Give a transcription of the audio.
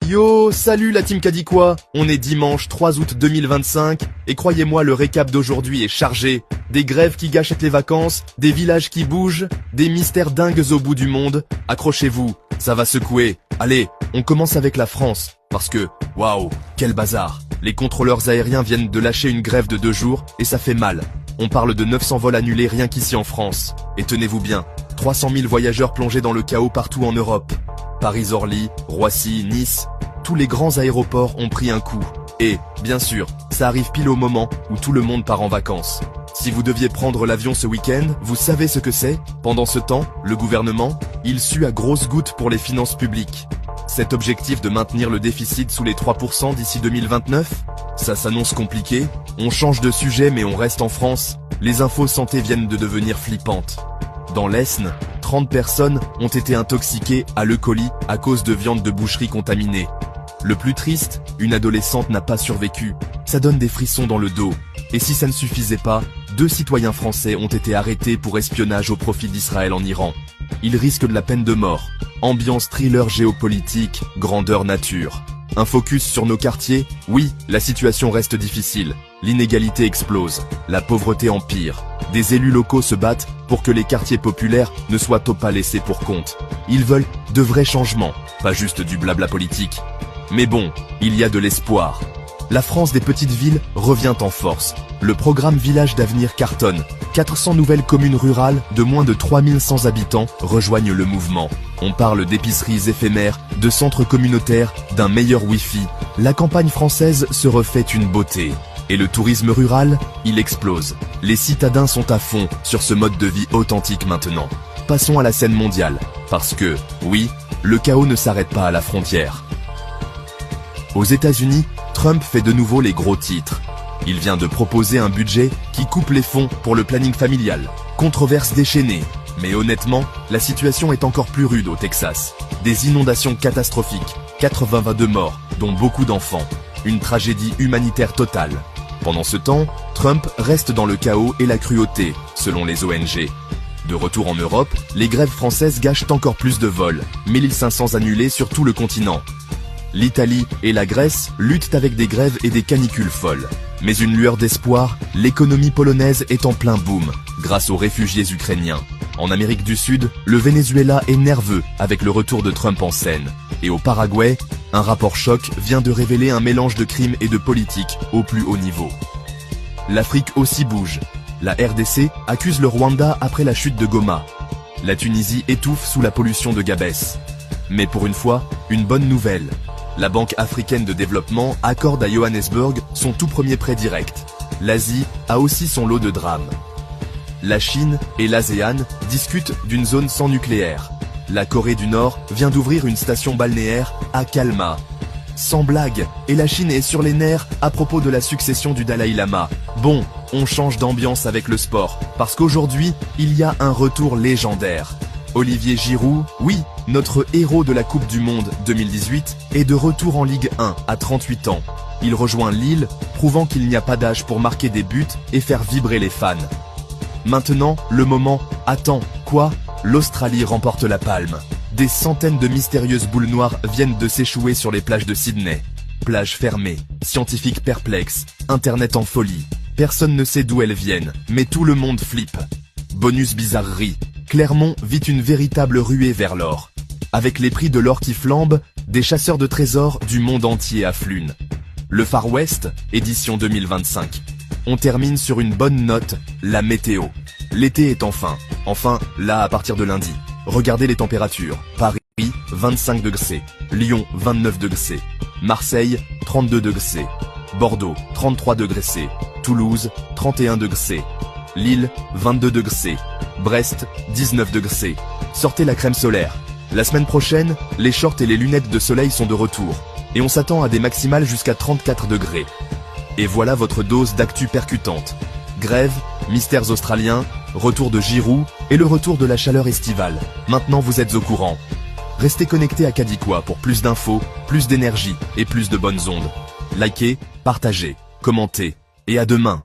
Yo, salut la team Cadiquois. On est dimanche 3 août 2025, et croyez-moi, le récap d'aujourd'hui est chargé. Des grèves qui gâchent les vacances, des villages qui bougent, des mystères dingues au bout du monde. Accrochez-vous, ça va secouer. Allez, on commence avec la France, parce que, waouh, quel bazar. Les contrôleurs aériens viennent de lâcher une grève de 2 jours, et ça fait mal. On parle de 900 vols annulés rien qu'ici en France. Et tenez-vous bien, 300 000 voyageurs plongés dans le chaos partout en Europe. Paris-Orly, Roissy, Nice, tous les grands aéroports ont pris un coup. Et, bien sûr, ça arrive pile au moment où tout le monde part en vacances. Si vous deviez prendre l'avion ce week-end, vous savez ce que c'est? Pendant ce temps, le gouvernement, il sue à grosses gouttes pour les finances publiques. Cet objectif de maintenir le déficit sous les 3% d'ici 2029, ça s'annonce compliqué. On change de sujet mais on reste en France. Les infos santé viennent de devenir flippantes. Dans l'Aisne, 30 personnes ont été intoxiquées à l'E. coli à cause de viande de boucherie contaminée. Le plus triste, une adolescente n'a pas survécu. Ça donne des frissons dans le dos. Et si ça ne suffisait pas, 2 citoyens français ont été arrêtés pour espionnage au profit d'Israël en Iran. Ils risquent de la peine de mort. Ambiance thriller géopolitique, grandeur nature. Un focus sur nos quartiers, oui, la situation reste difficile. L'inégalité explose, la pauvreté empire. Des élus locaux se battent pour que les quartiers populaires ne soient pas laissés pour compte. Ils veulent de vrais changements, pas juste du blabla politique. Mais bon, il y a de l'espoir. La France des petites villes revient en force. Le programme Village d'avenir cartonne. 400 nouvelles communes rurales de moins de 3100 habitants rejoignent le mouvement. On parle d'épiceries éphémères, de centres communautaires, d'un meilleur Wi-Fi. La campagne française se refait une beauté. Et le tourisme rural, il explose. Les citadins sont à fond sur ce mode de vie authentique maintenant. Passons à la scène mondiale. Parce que, oui, le chaos ne s'arrête pas à la frontière. Aux États-Unis, Trump fait de nouveau les gros titres. Il vient de proposer un budget qui coupe les fonds pour le planning familial. Controverse déchaînée. Mais honnêtement, la situation est encore plus rude au Texas. Des inondations catastrophiques, 82 morts, dont beaucoup d'enfants. Une tragédie humanitaire totale. Pendant ce temps, Trump reste dans le chaos et la cruauté, selon les ONG. De retour en Europe, les grèves françaises gâchent encore plus de vols, 1500 annulés sur tout le continent. L'Italie et la Grèce luttent avec des grèves et des canicules folles. Mais une lueur d'espoir, l'économie polonaise est en plein boom, grâce aux réfugiés ukrainiens. En Amérique du Sud, le Venezuela est nerveux avec le retour de Trump en scène. Et au Paraguay, un rapport choc vient de révéler un mélange de crimes et de politique au plus haut niveau. L'Afrique aussi bouge. La RDC accuse le Rwanda après la chute de Goma. La Tunisie étouffe sous la pollution de Gabès. Mais pour une fois, une bonne nouvelle. La Banque africaine de développement accorde à Johannesburg son tout premier prêt direct. L'Asie a aussi son lot de drames. La Chine et l'ASEAN discutent d'une zone sans nucléaire. La Corée du Nord vient d'ouvrir une station balnéaire à Kalma. Sans blague, et la Chine est sur les nerfs à propos de la succession du Dalai Lama. Bon, on change d'ambiance avec le sport, parce qu'aujourd'hui, il y a un retour légendaire. Olivier Giroud, oui, notre héros de la Coupe du Monde 2018, est de retour en Ligue 1 à 38 ans. Il rejoint Lille, prouvant qu'il n'y a pas d'âge pour marquer des buts et faire vibrer les fans. Maintenant, le moment, attends, quoi? L'Australie remporte la palme. Des centaines de mystérieuses boules noires viennent de s'échouer sur les plages de Sydney. Plages fermées, scientifiques perplexes, internet en folie. Personne ne sait d'où elles viennent, mais tout le monde flippe. Bonus bizarrerie. Clermont vit une véritable ruée vers l'or. Avec les prix de l'or qui flambent, des chasseurs de trésors du monde entier affluent. Le Far West, édition 2025. On termine sur une bonne note, la météo. L'été est enfin, là à partir de lundi. Regardez les températures. Paris, 25 degrés. Lyon, 29 degrés. Marseille, 32 degrés. Bordeaux, 33 degrés. Toulouse, 31 degrés. Lille, 22 degrés. Brest, 19 degrés. Sortez la crème solaire. La semaine prochaine, les shorts et les lunettes de soleil sont de retour. Et on s'attend à des maximales jusqu'à 34 degrés. Et voilà votre dose d'actu percutante. Grève, mystères australiens, retour de Giroud et le retour de la chaleur estivale. Maintenant vous êtes au courant. Restez connectés à Cadiquois pour plus d'infos, plus d'énergie et plus de bonnes ondes. Likez, partagez, commentez et à demain.